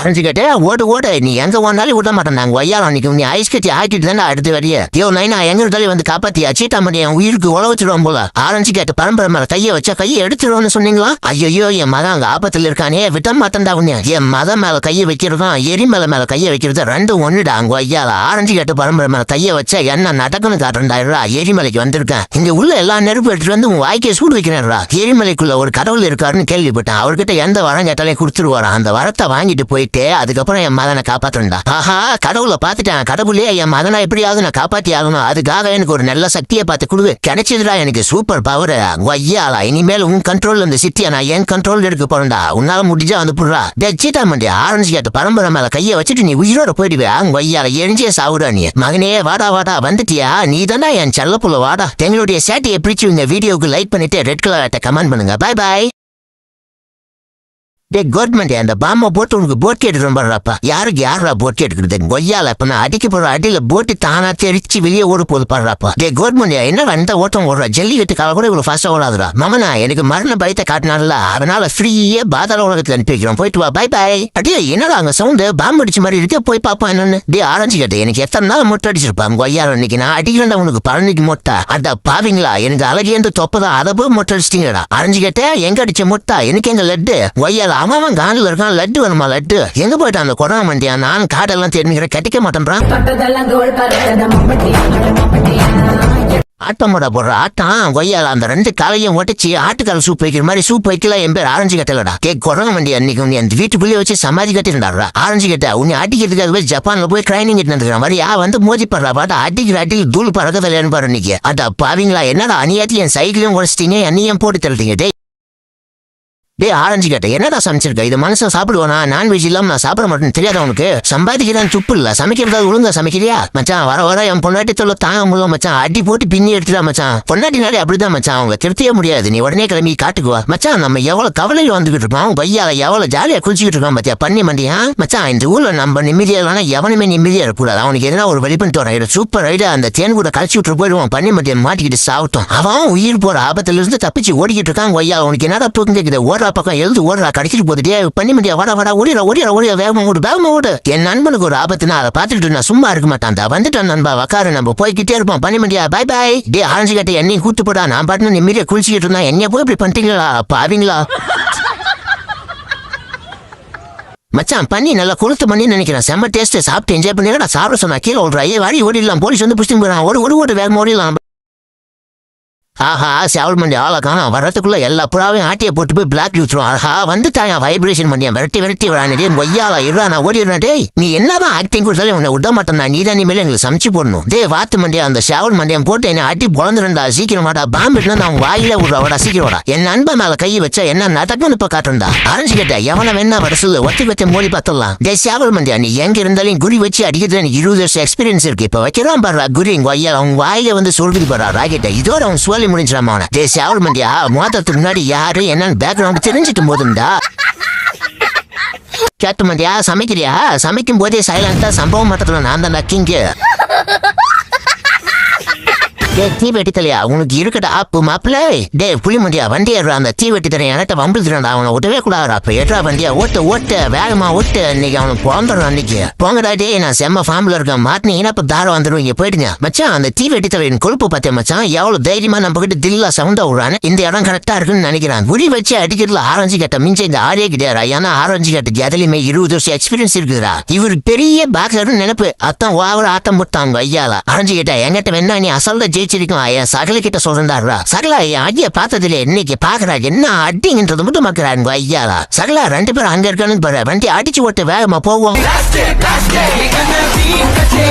அரைஞ்சுக்கிட்டே ஓடு ஓடு நீ எங்க ஓனாலும் விட மாட்டேன் ஒய்யால அன்னைக்கு நீ ஐஸ் கட்டி ஆக்கிட்டு தானே அடுத்து வரைய ஐயோ நைனா எங்க இருந்தாலும் வந்து காப்பாத்தி அச்சீட்டா பண்ணி என் உயிருக்கு உழவச்சிடுவோம் போல ஆரஞ்சு கேட்டு பரம்பரை மேல கையை வச்சா கையை எடுத்துருவோம்னு சொன்னீங்களா ஐயோ என் மகன் அங்க ஆபத்துல இருக்கானே விட்ட மாட்டேன்டா உன்ன என் மதம் மேல கையை வைக்கிறதும் எரிமலை மேல கையை வைக்கிறது ரெண்டும் ஒண்ணுடா அங்க ஐயால ஆரஞ்சு கேட்டு பரம்பரை மேல கையை வச்சா என்ன நடக்குன்னு காட்டுறா எரிமலைக்கு வந்திருக்கேன் இங்க உள்ள எல்லா நெருப்பு எடுத்துட்டு வந்து உன் வாய்க்கே சூடு வைக்கிறேன்டா எரிமலைக்குள்ள ஒரு கடவுள் இருக்காருன்னு கேள்விப்பட்டேன் அவர்கிட்ட எந்த வரம் கேட்டாலே கொடுத்துருவாரா அந்த வரத்தை வாங்கிட்டு போயிட்டு அதுக்கப்புறம் என் மகனை காப்பாற்றா ஆஹா கடவுளை பார்த்துட்டேன் கடவுளே என் மகனை எப்படியாவது நான் காப்பாத்தி ஆகணும் அதுக்காக எனக்கு ஒரு நல்ல சக்தியை பார்த்து கொடுவு கிடைச்சதுடா எனக்கு சூப்பர் பவர் ஐயாலா இனிமேல் உன் கண்ட்ரோல் இந்த சிட்டியை நான் என் கண்ட்ரோல் எடுக்க போறேன்டா உன்னால முடிஞ்சா வந்து புடுறா சீட்டா மண்டி ஆரஞ்சு கேட்டு பரம்பரை மேல கையை வச்சுட்டு நீ உயிரோட போயிடுவேன் ஐயால எரிஞ்சே சாவுடா நீ மகனே வாடா வாடா வந்துட்டியா நீ தானே என் செல்லப்புள்ள வாடா எங்களுடைய சேட்டையை பிடிச்சு இந்த வீடியோக்கு லைக் பண்ணிட்டு ரெட் கலர் கமெண்ட் பண்ணுங்க பை பாய் கவர்மெண்ட் அந்த பாம்பை போட்டு உனக்கு போட் கேட்டுப்பா யாருக்கு யாரா போட் கேட்டுக்கிறது கொய்யால இப்ப நான் அடிக்க போற அடியில போட்டு தானா தெரிச்சு வெளியே ஓடு போது பாடுறாப்பா கவர்மெண்ட் என்ன அந்த ஓட்டம் ஓடுற ஜல்லிக்கட்டு கால கூட இவ்வளவு ஃபாஸ்டா ஓடாதுடா மமனா எனக்கு மரண பயத்தை காட்டினால அதனால ஃப்ரீயே பாதாள உலகத்துல அனுப்பி வைக்கிறோம் போயிட்டு வா பை பாய் அடியே என்னடா அங்க சவுண்டு பாம்பு அடிச்ச மாதிரி இருக்க போய் பாப்பா என்னன்னு ஆரஞ்சு கேட்டு எனக்கு எத்தனை நாள் மொட்டை அடிச்சிருப்பாங்க கொய்யால இன்னைக்கு நான் அடிக்கிறேன் உனக்கு பழனிக்கு மொட்டை அந்த பாவீங்களா எனக்கு அழகியந்து தொப்பதான் அதை போய் மொட்டை அடிச்சிட்டீங்கடா ஆரஞ்சு கேட்ட எங்க அடிச்ச மொட்டை எனக்கு எங்க லட்டு கொய்யால அவன் காலில் இருக்கான் லட்டு வேணுமா லட்டு எங்க போயிட்டான் அந்த கொரோனா மண்டியா நான் காடெல்லாம் தெரிஞ்சுக்கிறேன் கட்டிக்க மாட்டேன்றான் ஆட்டமோட போடுற ஆட்டம் கொய்யால அந்த ரெண்டு காலையும் ஒட்டிச்சு ஆட்டுக்கால சூப் வைக்கிற மாதிரி சூப் வைக்கல என் பேர் ஆரஞ்சு கட்டலடா கொரோனா மண்டி அன்னைக்கு உன்னை அந்த வீட்டுக்குள்ளே வச்சு சமாதி கட்டிருந்தாடா ஆரஞ்சு கட்ட உன்னை அடிக்கிறதுக்காக போய் ஜப்பான்ல போய் ட்ரைனிங் எடுத்துக்கிற மாதிரி வந்து மோதி படுறா பாட்டா அடிக்கிற அடியில் தூள் பறக்கதில்லைன்னு பாரு இன்னைக்கு அட பாவீங்களா என்னடா அநியாத்தி என் சைக்கிளையும் உடச்சிட்டீங்க என்னையும் போட்டு தள்ளிட்டீங்க ஆரஞ்சு கேட்ட என்னடா சமைச்சிருக்க இது மனுஷன் சாப்பிடுவானா நான்வெஜ் இல்லாம நான் சாப்பிட மாட்டேன்னு தெரியாத உனக்கு சம்பாதிக்கிறான் துப்பு இல்ல சமைக்கிறதா ஒழுங்கா சமைக்கிறியா மச்சான் வர வர என் பொண்டாட்டி தொல்லை தாங்க முடியல மச்சான் அடி போட்டு பின்னி எடுத்துடா மச்சான் பொண்டாட்டினாலே அப்படிதான் மச்சான் அவங்க திருத்தியே முடியாது நீ உடனே கிளம்பி காட்டுக்குவா மச்சான் நம்ம எவ்வளவு கவலையில் வந்துகிட்டு இருப்போம் பையால எவ்வளவு ஜாலியா குளிச்சுக்கிட்டு இருக்கோம் பத்தியா பண்ணி மண்டியா மச்சான் இந்த ஊர்ல நம்ம நிம்மதியா இல்லைனா எவனுமே நிம்மதியா இருக்கக்கூடாது அவனுக்கு எதனா ஒரு வழி பண்ணிட்டு வரேன் சூப்பர் ஐடியா அந்த தேன் கூட கழிச்சு விட்டு போயிடுவான் பண்ணி மண்டியை மாட்டிக்கிட்டு சாப்பிட்டோம் அவன் உயிர் போற ஆபத்துல இருந்து தப்பிச்சு ஓடிக்கிட்டு இருக்கான் கொய்யா அவனுக்கு என்னடா தூக்கம் கேக்குது ஓடுறா பக்கம் எழுந்து ஓடுறா கடிச்சிட்டு போதுட்டே பண்ணி முடியா வாடா வாடா ஓடிடா ஓடிடா ஓடியா வேகமா ஓடு என் நண்பனுக்கு ஒரு ஆபத்துனா அதை பார்த்துட்டு நான் சும்மா இருக்க மாட்டான் வந்துட்டான் நண்பா வக்காரு நம்ம போய்கிட்டே இருப்போம் பண்ணி முடியா பாய் பாய் ஆரஞ்சு கட்ட என்னையும் கூட்டு போடா நான் பாட்டு நிம்மதியா குளிச்சுக்கிட்டு இருந்தா என்னைய போய் இப்படி பண்ணிட்டீங்களா பாவீங்களா மச்சான் பண்ணி நல்லா கொளுத்து பண்ணி நினைக்கிறேன் செம்ம டேஸ்ட் சாப்பிட்டு என்ஜாய் பண்ணிடா சாப்பிட சொன்னா கீழே ஓடுறா வாடி ஓடிடலாம் போலீஸ் வந்து புடிச்சு போயிடலாம் ஓடு வேகமா ஓடிடலாம் ஆஹா சேவல் மண்டி ஆளை காணும் வரத்துக்குள்ள எல்லா புறாவையும் ஆட்டியை போட்டு போய் பிளாக் ஊத்துரும் ஆஹா வந்துட்டான் வைப்ரேஷன் பண்ணியா விரட்டி விடானே ஒய்யாலா இருடா நான் ஓடிடுறேன் டேய் நீ என்னதான் ஆக்டிங் கொடுத்தாலும் உன்னை விட மாட்டேன் நீ தான் இனிமேல் எங்களுக்கு சமைச்சு போடணும் டே வாத்து மண்டியா அந்த சேவல் மண்டியம் போட்டு என்னை அட்டி பொழந்துருந்தா சீக்கிரம் வாடா பாம்புட்டுனா நான் வாயில விடுறா சீக்கிரம் வாடா என் நண்பன் மேல கை வச்சா என்ன நடக்கும்னு இப்ப காட்டுறா ஆரஞ்சு கேட்ட எவனை வேணா வர சொல்லு ஒத்தி வச்ச மோடி பார்த்துடலாம் டே சேவல் மண்டியா நீ எங்க இருந்தாலும் குடி வச்சு அடிக்கிறது எனக்கு 20 வருஷம் எக்ஸ்பீரியன்ஸ் இருக்கு இப்ப வைக்கிறான் பாடுறா குரி கொய்யா அவங்க வாயில வந்து சொல்லுது பாடுறா ராக்கெட்ட இதோட அவன் சொல்லி முடிஞ்சிடாம சேவல் மண்டியா மோதத்துக்கு முன்னாடி யாரு என்னன்னு பேக்ரவுண்ட் தெரிஞ்சுட்டு போதுண்டா கேட்டு மண்டியா சமைக்கிறியா சமைக்கும் போதே சைலண்டா சம்பவம் மாட்டத்துல நான் தான் நக்கிங்க தீ வெட்டி தலையா உனக்கு இருக்கட்ட ஆப்பு மாப்பிள்ள டே புளி மண்டியா வண்டி ஏறா அந்த தீ வெட்டி தரையா என்கிட்ட வம்பிழுத்துறான் அவனை விடவே கூடாது அப்ப ஏற்றா வண்டியா ஓட்ட வேகமா ஓட்டு இன்னைக்கு அவனுக்கு பிறந்துடும் அன்னைக்கு போங்கடா டே நான் செம்ம ஃபார்ம்ல இருக்கேன் மாட்டினீங்கன்னா இப்ப தாரம் வந்துடும் இங்க போயிடுங்க மச்சான் அந்த தீ வெட்டி தலையின் கொழுப்பு பார்த்தேன் மச்சான் எவ்வளவு தைரியமா நம்ம கிட்ட தில்லா சவுண்டா விடுறான்னு இந்த இடம் கரெக்டா இருக்குன்னு நினைக்கிறான் குடி வச்சு அடிக்கிறதுல ஆரஞ்சு கட்ட மிஞ்ச இந்த ஆரே கிடையாது ஏன்னா ஆரஞ்சு கட்டுக்கு எதுலையுமே 20 வருஷம் எக்ஸ்பீரியன்ஸ் இருக்குதுடா இவரு பெரிய பாக்ஸர்னு நினைப்பு அத்தான் ஓவர் ஆட்டம் போட்டாங்க ஐயால ஆரஞ்சு கிட்ட என்கிட்ட வேணா நீ அசல்ல ஜெயிச்சிருக்கும் ஐயா சகல கிட்ட சொல்றாருடா சகலா என் ஐயா பார்த்ததுல இன்னைக்கு பாக்குறா என்ன அடிங்கன்றது மட்டும் பாக்குறாங்க ஐயாலா சகலா 2 பேரும் அங்க இருக்கான்னு பாரு வண்டி அடிச்சு ஓட்டு வேகமா போவோம்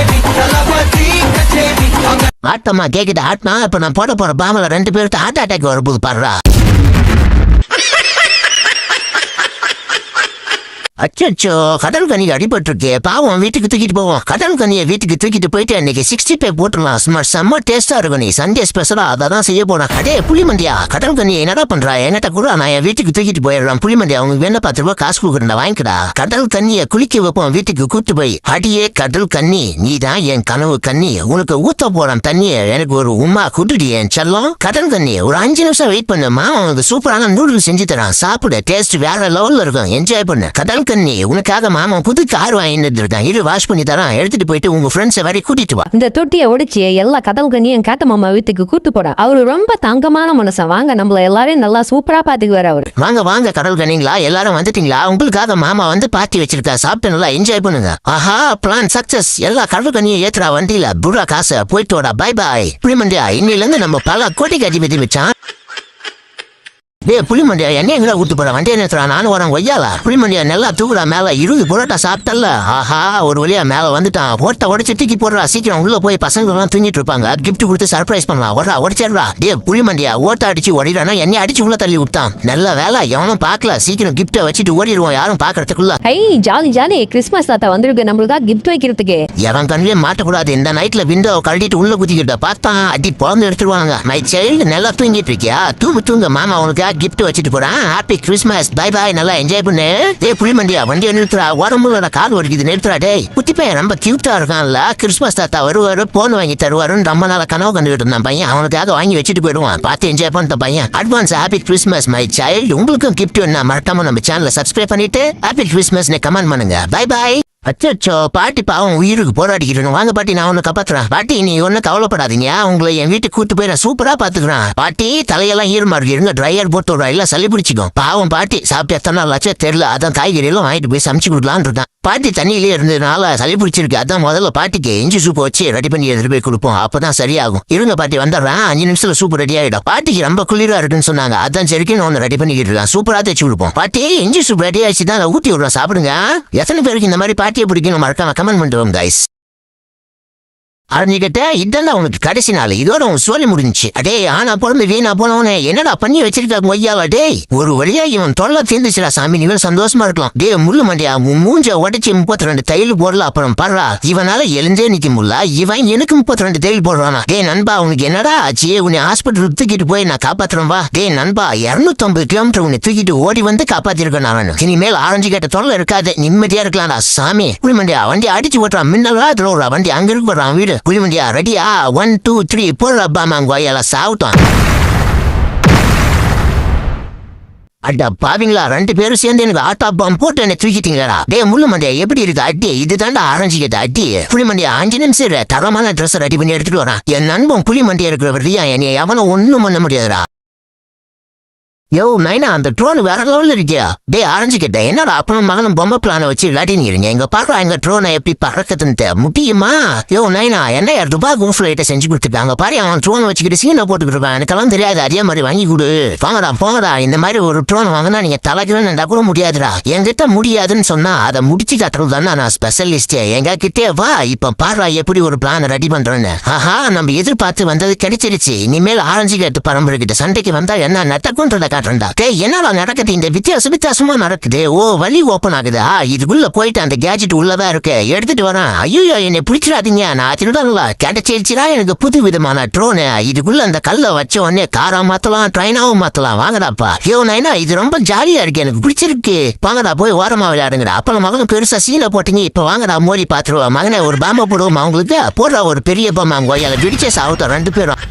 ஆட்டமா கேக்குது ஆட்டமா இப்ப நான் போட போற பாம்பல 2 பேருக்கு ஹார்ட் அட்டாக் வரப்போது பாடுறா அச்சோ கடல் கனி அடிபட்டிருக்கு பாவம் வீட்டுக்கு தூக்கிட்டு போவோம் கடல் கனியை வீட்டுக்கு தூக்கிட்டு போயிட்டு இன்னைக்கு 65 போட்டுடலாம் செம்ம டேஸ்டா இருக்கும் நீ சண்டே ஸ்பெஷலா அதான் செய்ய போனா கடே புளிமண்டியா கடல் கனியை என்னடா பண்றா என்கிட்ட கூட நான் என் வீட்டுக்கு தூக்கிட்டு போயிடுறேன் புளிமண்டியா அவங்க வேணா 10 ரூபாய் காசு கொடுக்குறா வாங்கிக்கடா கடல் கண்ணியை குளிக்க வைப்போம் வீட்டுக்கு கூட்டு போய் அடியே கடல் கண்ணி நீ தான் என் கனவு கண்ணி உனக்கு ஊத்த போறான் தண்ணியை எனக்கு ஒரு உமா குட்டுடி என் செல்லம் கடல் கண்ணி ஒரு 5 நிமிஷம் வெயிட் பண்ணுமா உனக்கு சூப்பரான நூடுல்ஸ் செஞ்சு தரான் சாப்பிட டேஸ்ட் வேற லெவல்ல இருக்கும் என்ஜாய் பண்ணு கடல் கண்ணி, உனக்காக மாமா புது கார் வாங்கிட்டு இருக்கான். இரு வாஷ் பண்ணி தரான், எடுத்துட்டு போயிட்டு உங்க ஃப்ரெண்ட்ஸை வரை கூட்டிட்டு வா. இந்த தொட்டியை உடைச்சி எல்லா கடல் கண்ணியும் காத்த மாமா வீட்டுக்கு கூட்டு போறா. அவரு ரொம்ப தங்கமான மனுஷன். வாங்க, நம்மள எல்லாரையும் நல்லா சூப்பரா பாத்துக்குவாரு அவரு. வாங்க வாங்க கடல் கண்ணிங்களா, எல்லாரும் வந்துட்டீங்களா? உங்களுக்காக மாமா வந்து பார்ட்டி வச்சிருக்கா, சாப்பிட்டு நல்லா என்ஜாய் பண்ணுங்க. ஆஹா, பிளான் சக்சஸ். எல்லா கடல் கண்ணியும் ஏத்துறா வண்டியில. புரா காசை போயிட்டு வாடா, பை பாய். புளிமண்டியா, இன்னில இருந்து நம்ம பல கோட்டைக்கு அதிபதி வச்சான். புளிமண்டியா, என்ன எங்கடா கூட்டு போற? வண்டியை நேத்துறா, நானும் வரேன் ஒய்யால. புளிமண்டியா நல்லா தூக்குறா மேல. 20 புரோட்டா சாப்பிட்டல்ல. ஆஹா, ஒரு வழியா மேல வந்துட்டான். போட்ட உடச்சு தூக்கி போடுறா. சீக்கிரம் உள்ள போய் பசங்க எல்லாம் தூங்கிட்டு இருப்பாங்க. கிஃப்ட் கொடுத்து சர்ப்ரைஸ் பண்ணலாம். ஒரா உடச்சிடுறா. புளிமண்டியா ஓட்ட அடிச்சு ஓடிடானா என்னை அடிச்சு உள்ள தள்ளி விட்டான். நல்ல வேலை, எவனும் பாக்கல. சீக்கிரம் கிஃப்ட வச்சுட்டு ஓடிடுவோம், யாரும் பாக்குறதுக்குள்ள. ஜாலி ஜாலி, கிறிஸ்துமஸ் தாத்தா வந்திருக்கு நம்மளுக்கா கிஃப்ட் வைக்கிறதுக்கு. எவன் கண்ணிலே மாட்டக்கூடாது. இந்த நைட்ல விண்டோ கழட்டிட்டு உள்ள குதிக்கிட்ட பார்த்தா அடி பொழந்து எடுத்துருவாங்க. மை சைல்டு நல்லா தூங்கிட்டு இருக்கியா? தூங்க மாமா உனக்கு கிஃப்ட் வச்சுட்டு போறான். ஹாப்பி கிறிஸ்மஸ், பை பாய், நல்லா என்ஜாய் பண்ணு. புளிமண்டியா வண்டியை நிறுத்துறா. உடம்புல கால் வலிக்குது, நிறுத்துறா. குட்டி பையன் ரொம்ப கியூட்டா இருக்கான்ல. கிறிஸ்மஸ் தாத்தா வருவாரு, போன் வாங்கி தருவாருன்னு ரொம்ப நாள கனவு கண்டுகிட்டு இருந்தான் பையன். அவனுக்காக வாங்கி வச்சுட்டு போயிடுவான். பார்த்து என்ஜாய் பண்ண பையன். Advance happy Christmas my child. உங்களுக்கும் கிஃப்ட் வேணா மறக்காம நம்ம சேனலை சப்ஸ்கிரைப் பண்ணிட்டு ஹாப்பி கிறிஸ்மஸ் கமெண்ட் பண்ணுங்க. Bye bye. அச்சோ, பாட்டி பாவம் உயிருக்கு போராடிக்கிறேன். வாங்க பாட்டி, நான் உன்னை காப்பாத்துறேன். பாட்டி நீ ஒன்னும் கவலைப்படாதீங்க, உங்களை என் வீட்டுக்கு கூட்டு போய் நான் சூப்பரா பாத்துக்கிறேன். பாட்டி தலையெல்லாம் ஈரமா இருக்கு, இருங்க ட்ரையர் போட்டு விடுறா, இல்ல சளி பிடிச்சிக்கும். பாவம் பாட்டி சாப்பிட்டு எத்தனை நாள் ஆச்சோ தெரியல. அதான் காய்கறி எல்லாம் வாங்கிட்டு போய் சமைச்சு கொடுக்கலான்னு இருக்கான். பாட்டி தண்ணியிலே இருந்ததுனால சளி பிடிச்சிருக்கு. அதான் முதல்ல பாட்டிக்கு இஞ்சி சூப் வச்சு ரெடி பண்ணி எடுத்து போய் கொடுப்போம், அப்பதான் சரியாகும். இருங்க பாட்டி வந்துடுறேன், 5 நிமிஷத்துல சூப் ரெடி ஆயிடும். பாட்டிக்கு ரொம்ப குளிரா இருக்குன்னு சொன்னாங்க, அதான் சரிக்கு ஒன்னு ரெடி பண்ணிக்கிட்டு இருக்கான். சூப்பரா தேய்ச்சி கொடுப்போம். பாட்டி இஞ்சி சூப் ரெடி ஆயிடுச்சு தான், ஊட்டி விடுறோம், சாப்பிடுங்க. எத்தனை பேருக்கு இந்த மாதிரி பாட்டியை பிடிக்கணும் மறக்காம கமெண்ட் பண்ணுவோம் கைஸ். அறிஞ்சிக்கிட்ட இதெல்லாம் உனக்கு கடைசி நாள், இதோட உன் சோழி முடிஞ்சிச்சு. அடே ஆனா பிறந்து வீணா போனவனே, என்னடா பண்ணி வச்சிருக்காங்க ஒய்யாவா? டேய் ஒரு வழியா இவன் தொல்லை தீர்ந்துச்சுடா சாமி, நீ சந்தோஷமா இருக்கலாம். டே முள்ளு மண்டியா, மூஞ்ச உடச்சி 32 தையல் போடல. அப்புறம் படுறா, இவனால எழுந்தே நிக்க முடியல. இவன் எனக்கு 32 தையல் போடுறானா? டே நண்பா, உனக்கு என்னடா ஆச்சு? உன்னை ஹாஸ்பிட்டல் தூக்கிட்டு போய் நான் காப்பாத்துறேன் வா. டே நண்பா, 250 கிலோமீட்டர் உன்னை தூக்கிட்டு ஓடி வந்து காப்பாத்திருக்கேன் நான். இனிமேல் ஆரஞ்சுக்கிட்ட தொல்லை இருக்காது, நிம்மதியா இருக்கலாம்டா சாமி. புளிமண்டியா வண்டி அடிச்சு ஓட்டுறான், மின்னலா திருவுறா வண்டி. அங்க இருக்கு போடுறான் வீடு. புளிமண்டியா ரெடியா? 1 2 3 போடுறா பாமாங்கோயெல்லாம் சாப்பிட்டோம். அட்டா பாவீங்களா, 2 பேரும் சேர்ந்து எனக்கு ஆட்டா பாம் போட்டு என்ன தூக்கிட்டீங்களா? டே முள்ளு மண்டியா எப்படி இருக்கு அட்டி? இதுதான்டா ஆரஞ்சிக்கிட்ட அட்டி. புளிமண்டியா 5 நிமிஷம் தரமான ட்ரெஸ் ரெடி பண்ணி எடுத்துட்டு வரான். என் நண்பன் புளிமண்டியா இருக்கிறவரியா என்னை எவனும் ஒண்ணும் பண்ண முடியாதுடா. யோ நைனா, அந்த ட்ரோன் வேற லெவலில் இருக்கியா? டே ஆரஞ்சுக்கிட்ட என்னடா அப்பனும் மகனும் பொம்மை பிளான வச்சு விளையாடினீங்க. எங்க பாக்குறா எங்க ட்ரோனை எப்படி பறக்குதுன்னு முடியுமா? யோ நைனா, என்ன துபாய் ஃபிளைட்டை செஞ்சு கொடுத்துட்டாங்க பாரு. அவன் ட்ரோன் வச்சுக்கிட்டு சீனை போட்டுக்கிட்டு இருப்பான். எனக்கெல்லாம் தெரியாது, அதே மாதிரி வாங்கி கொடு. போங்கடா. இந்த மாதிரி ஒரு ட்ரோன் வாங்கினா நீங்க தலைக்கிறேன்னு கூட முடியாதுடா. என்கிட்ட முடியாதுன்னு சொன்னா அதை முடிச்சு காட்டுறது தானே நான் ஸ்பெஷலிஸ்டே. எங்க கிட்டே வா, இப்ப பாரு எப்படி ஒரு பிளான் ரெடி பண்றேன்னு. ஆஹா, நம்ம எதிர்பார்த்து வந்தது கிடைச்சிருச்சு. இனிமேல் ஆரஞ்சுக்கிட்ட பரம்பரை கிட்ட சண்டைக்கு வந்தா என்ன நடக்கும்ன்றத என்னடா நடக்குது? இந்த வித்தியாசமா நடக்குது. ஓ, வழி ஓபன் ஆகுதா? இதுக்குள்ள போயிட்டு அந்த கேஜெட் உள்ளதா இருக்கு, எடுத்துட்டு வரேன். ஐயோ என்னை பிடிச்சிடாதீங்க, நான் திருடல. கிடைச்சிருச்சுடா எனக்கு புது விதமான ட்ரோனு. இதுக்குள்ள அந்த கல்லை வச்ச உடனே காரா மாத்தலாம், ட்ரெயினாவும் மாத்தலாம். வாங்கடாப்பா. ஐயோ நைனா, இது ரொம்ப ஜாலியா இருக்கு, எனக்கு பிடிச்சிருக்கு. வாங்கடா போய் ஓரமா விளையாடுங்கடா. அப்ப மகனும் பெருசா சீனை போட்டீங்க, இப்ப வாங்கடா மோடி பாத்துருவா. மகனை ஒரு பாம்பை போடுவோம் அவங்களுக்கு. போடுறா ஒரு பெரிய பாம்பா, அங்க பிடிச்சே சாப்பிட்டோம் 2 பேரும்.